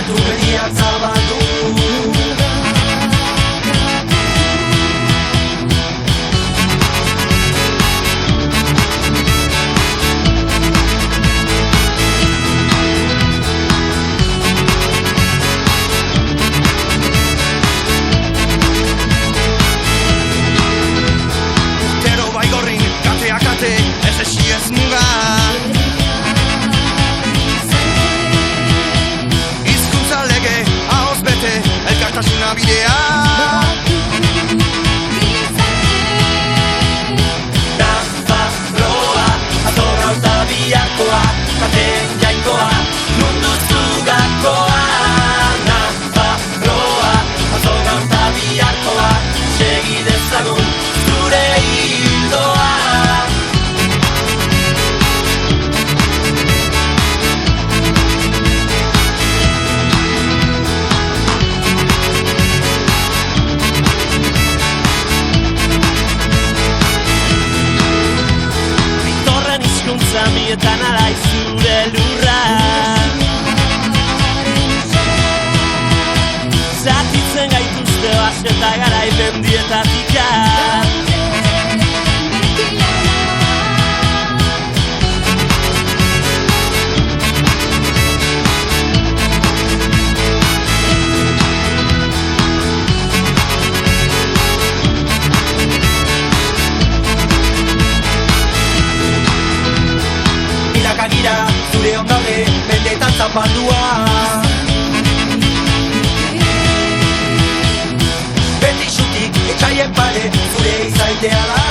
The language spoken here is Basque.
Kantu bediak zabaldu. Ez esi ez muga hizkuntza lege, ahoz bete, elkartasuna bidea. Nafarroa, azorra eta biharkoa, katen jainkoa, mundu zugakoa. Nafarroa, azorra eta biharkoa, segi dezagun zure hildoa. Zamietan alai zure lurra zatitzen gaituzte baseta garai mendietatika. Zure ondaude, mendetan zapaldua. Beti xutik, etxaien pare, zure izaitea da.